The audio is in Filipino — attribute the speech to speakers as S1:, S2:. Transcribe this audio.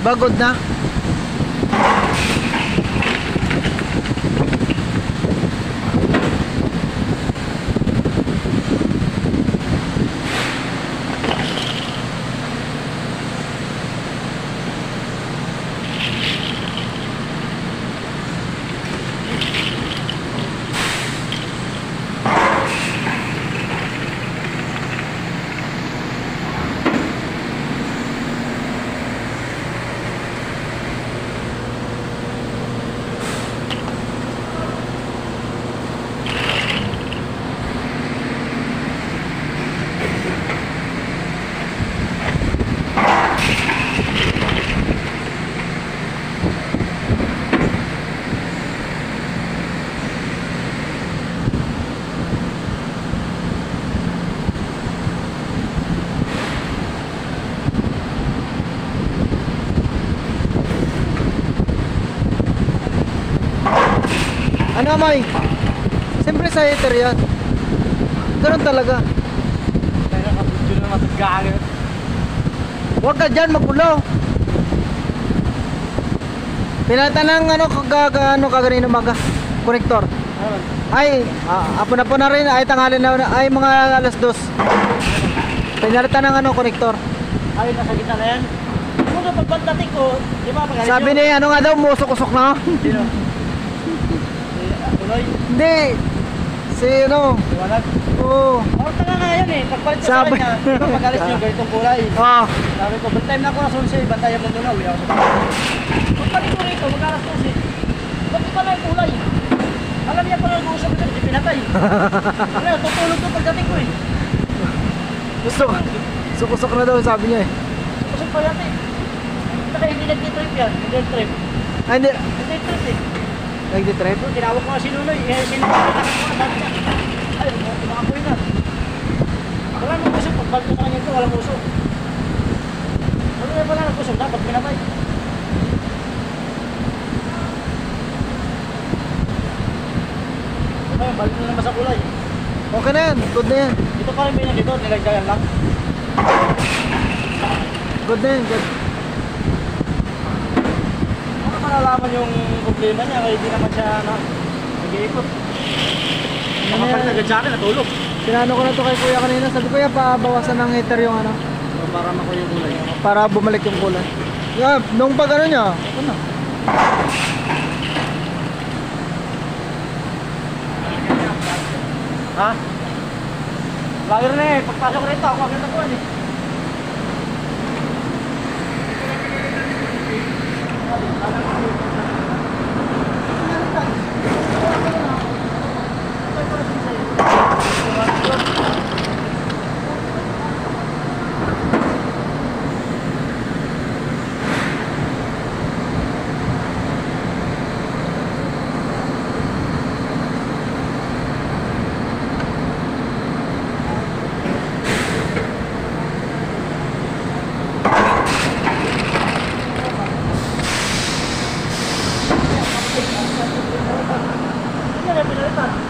S1: Bagod na. Ano May? Siyempre sa heater yan. Ganun talaga.
S2: Kaya nakabudyo na matagalit.
S1: Huwag ka dyan magulo. Pinata ng ano kaganina umaga. Konektor. Ay, apo na rin. Ay tanghali na. Ay mga alas 2. Pinalita ng konektor.
S2: Ay, nasa gitna na yan. Kung pagbandating ko, di ba pagalit
S1: Sabi
S2: yun?
S1: ni ano nga daw, musok-usok na.
S2: Sino? Tuloy?
S1: Hindi. Si ano.
S2: Liwanag?
S1: Oo.
S2: Oh, tanga nga yan eh. Pagpalit ko sa
S1: Sabi-
S2: kanya, di ba pagalit nyo ganitong kulay?
S1: Ah.
S2: Sabi ko, time na ako na sunsi, bantayan mo muna, uwi ako sa kulay. Pagpalit ko rito, mag-alas sunsi. Bakit pala yung kulay? Alam niya pala nag-uusap ito, hindi pinatay. Ano, tutulog ko pagdating ko eh.
S1: Usok na daw sabi niya eh.
S2: Kusog pa yan eh. Saka hindi nag-trip yan, hindi nag-trip.
S1: Ay, hindi.
S2: Hindi nag-trip eh.
S1: Nagdi-trip?
S2: Tinawag ko nga si Nunoy, sinunoy na ako na sabi niya. Ay, tumakoy na. Wala nang usok, pagbalik ko sa kanya ito, walang usok. Ano na pala nag-usok, dapat pinatay. Ano, balik na naman sa kulay.
S1: Okay na yan. Good na yan.
S2: Ito pa rin dito, nilagdagan lang.
S1: Good na yan. Good.
S2: Ano malalaman yung problema niya, kaya hindi naman siya nag-iikot. Nakapalit agad sa akin, natulog.
S1: Sinano ko na to kay kuya kanina. Sabi kuya, pabawasan ng heater yung ano.
S2: Para makuha yung kulay.
S1: Para bumalik yung kulay. Yeah, nung pag ano niya. Ano?
S2: Ha? Vlogger na eh, pagpasok ko rito, ako agad ako eh. Pinalitan.